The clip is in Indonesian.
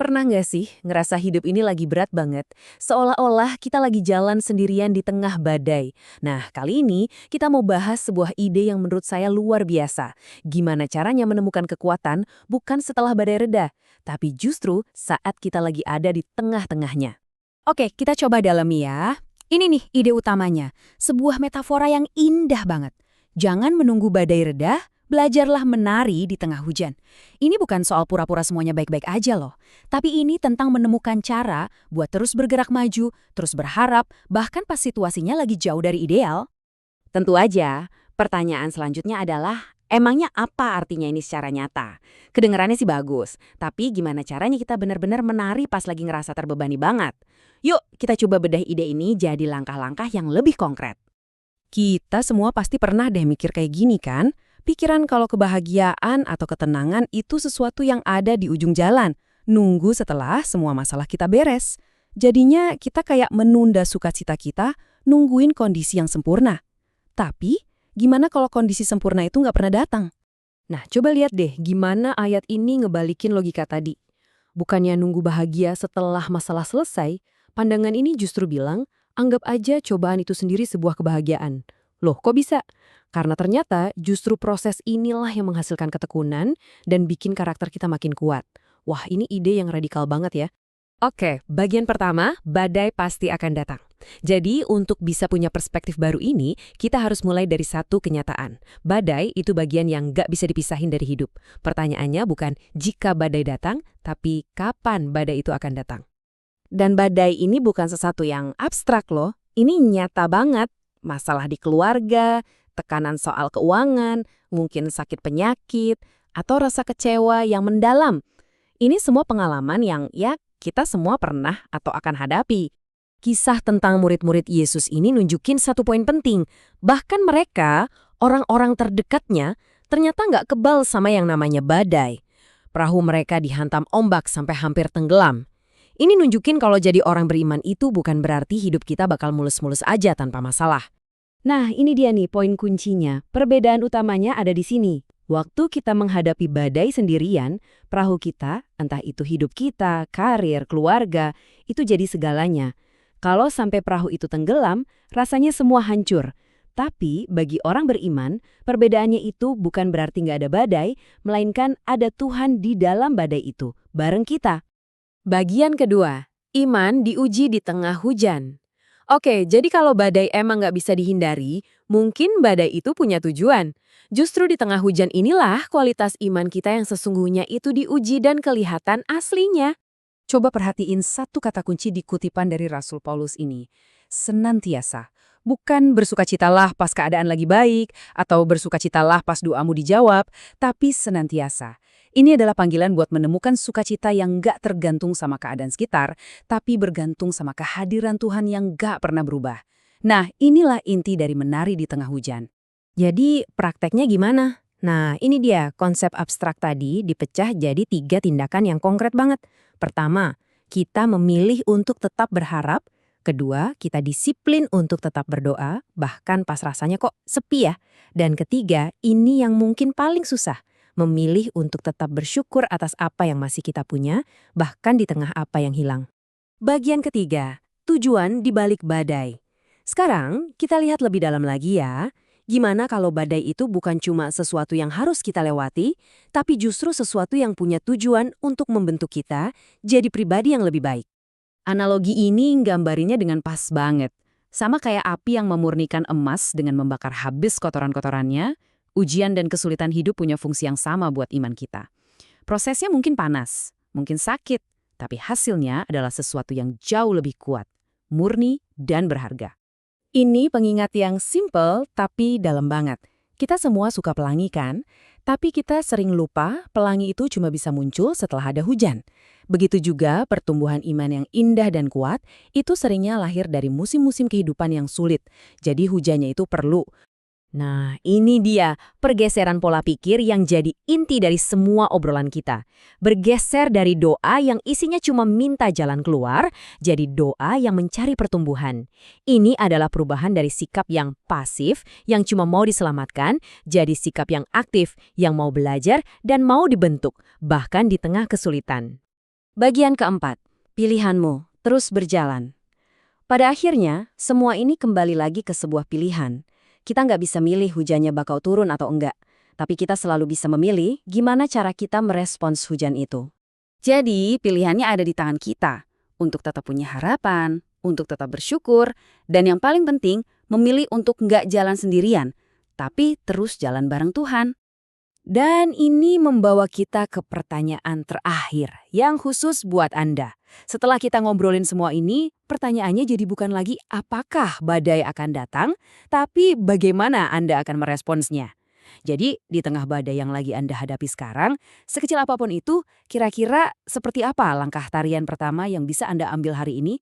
Pernah nggak sih ngerasa hidup ini lagi berat banget? Seolah-olah kita lagi jalan sendirian di tengah badai. Nah, kali ini kita mau bahas sebuah ide yang menurut saya luar biasa. Gimana caranya menemukan kekuatan bukan setelah badai reda, tapi justru saat kita lagi ada di tengah-tengahnya. Oke, kita coba dalami ya. Ini nih ide utamanya, sebuah metafora yang indah banget. Jangan menunggu badai reda, belajarlah menari di tengah hujan. Ini bukan soal pura-pura semuanya baik-baik aja loh. Tapi ini tentang menemukan cara buat terus bergerak maju, terus berharap, bahkan pas situasinya lagi jauh dari ideal. Tentu aja, pertanyaan selanjutnya adalah, emangnya apa artinya ini secara nyata? Kedengarannya sih bagus, tapi gimana caranya kita benar-benar menari pas lagi ngerasa terbebani banget? Yuk, kita coba bedah ide ini jadi langkah-langkah yang lebih konkret. Kita semua pasti pernah deh mikir kayak gini kan? Pikiran kalau kebahagiaan atau ketenangan itu sesuatu yang ada di ujung jalan, nunggu setelah semua masalah kita beres. Jadinya kita kayak menunda sukacita kita, nungguin kondisi yang sempurna. Tapi, gimana kalau kondisi sempurna itu nggak pernah datang? Nah, coba lihat deh gimana ayat ini ngebalikin logika tadi. Bukannya nunggu bahagia setelah masalah selesai, pandangan ini justru bilang, anggap aja cobaan itu sendiri sebuah kebahagiaan. Loh, kok bisa? Karena ternyata justru proses inilah yang menghasilkan ketekunan dan bikin karakter kita makin kuat. Wah, ini ide yang radikal banget ya. Oke, bagian pertama, badai pasti akan datang. Jadi, untuk bisa punya perspektif baru ini, kita harus mulai dari satu kenyataan. Badai itu bagian yang nggak bisa dipisahin dari hidup. Pertanyaannya bukan jika badai datang, tapi kapan badai itu akan datang. Dan badai ini bukan sesuatu yang abstrak loh. Ini nyata banget. Masalah di keluarga, tekanan soal keuangan, mungkin sakit penyakit, atau rasa kecewa yang mendalam. Ini semua pengalaman yang ya kita semua pernah atau akan hadapi. Kisah tentang murid-murid Yesus ini nunjukin satu poin penting. Bahkan mereka, orang-orang terdekatnya, ternyata nggak kebal sama yang namanya badai. Perahu mereka dihantam ombak sampai hampir tenggelam. Ini nunjukin kalau jadi orang beriman itu bukan berarti hidup kita bakal mulus-mulus aja tanpa masalah. Nah, ini dia nih poin kuncinya. Perbedaan utamanya ada di sini. Waktu kita menghadapi badai sendirian, perahu kita, entah itu hidup kita, karir, keluarga, itu jadi segalanya. Kalau sampai perahu itu tenggelam, rasanya semua hancur. Tapi bagi orang beriman, perbedaannya itu bukan berarti nggak ada badai, melainkan ada Tuhan di dalam badai itu, bareng kita. Bagian kedua, iman diuji di tengah hujan. Oke, jadi kalau badai emang nggak bisa dihindari, mungkin badai itu punya tujuan. Justru di tengah hujan inilah kualitas iman kita yang sesungguhnya itu diuji dan kelihatan aslinya. Coba perhatiin satu kata kunci di kutipan dari Rasul Paulus ini. Senantiasa. Bukan bersukacitalah pas keadaan lagi baik, atau bersukacitalah pas doamu dijawab, tapi senantiasa. Ini adalah panggilan buat menemukan sukacita yang nggak tergantung sama keadaan sekitar, tapi bergantung sama kehadiran Tuhan yang nggak pernah berubah. Nah, inilah inti dari menari di tengah hujan. Jadi, prakteknya gimana? Nah, ini dia konsep abstrak tadi dipecah jadi 3 tindakan yang konkret banget. Pertama, kita memilih untuk tetap berharap. Kedua, kita disiplin untuk tetap berdoa, bahkan pas rasanya kok sepi ya. Dan ketiga, ini yang mungkin paling susah, memilih untuk tetap bersyukur atas apa yang masih kita punya, bahkan di tengah apa yang hilang. Bagian ketiga, tujuan di balik badai. Sekarang, kita lihat lebih dalam lagi ya. Gimana kalau badai itu bukan cuma sesuatu yang harus kita lewati, tapi justru sesuatu yang punya tujuan untuk membentuk kita jadi pribadi yang lebih baik. Analogi ini gambarinnya dengan pas banget. Sama kayak api yang memurnikan emas dengan membakar habis kotoran-kotorannya, ujian dan kesulitan hidup punya fungsi yang sama buat iman kita. Prosesnya mungkin panas, mungkin sakit, tapi hasilnya adalah sesuatu yang jauh lebih kuat, murni, dan berharga. Ini pengingat yang simple tapi dalam banget. Kita semua suka pelangi kan? Tapi kita sering lupa pelangi itu cuma bisa muncul setelah ada hujan. Begitu juga pertumbuhan iman yang indah dan kuat, itu seringnya lahir dari musim-musim kehidupan yang sulit. Jadi hujannya itu perlu. Nah, ini dia pergeseran pola pikir yang jadi inti dari semua obrolan kita. Bergeser dari doa yang isinya cuma minta jalan keluar, jadi doa yang mencari pertumbuhan. Ini adalah perubahan dari sikap yang pasif, yang cuma mau diselamatkan, jadi sikap yang aktif, yang mau belajar dan mau dibentuk, bahkan di tengah kesulitan. Bagian keempat, pilihanmu terus berjalan. Pada akhirnya, semua ini kembali lagi ke sebuah pilihan. Kita nggak bisa milih hujannya bakal turun atau enggak, tapi kita selalu bisa memilih gimana cara kita merespons hujan itu. Jadi, pilihannya ada di tangan kita untuk tetap punya harapan, untuk tetap bersyukur, dan yang paling penting, memilih untuk nggak jalan sendirian, tapi terus jalan bareng Tuhan. Dan ini membawa kita ke pertanyaan terakhir yang khusus buat Anda. Setelah kita ngobrolin semua ini, pertanyaannya jadi bukan lagi apakah badai akan datang, tapi bagaimana Anda akan meresponsnya. Jadi, di tengah badai yang lagi Anda hadapi sekarang, sekecil apapun itu, kira-kira seperti apa langkah tarian pertama yang bisa Anda ambil hari ini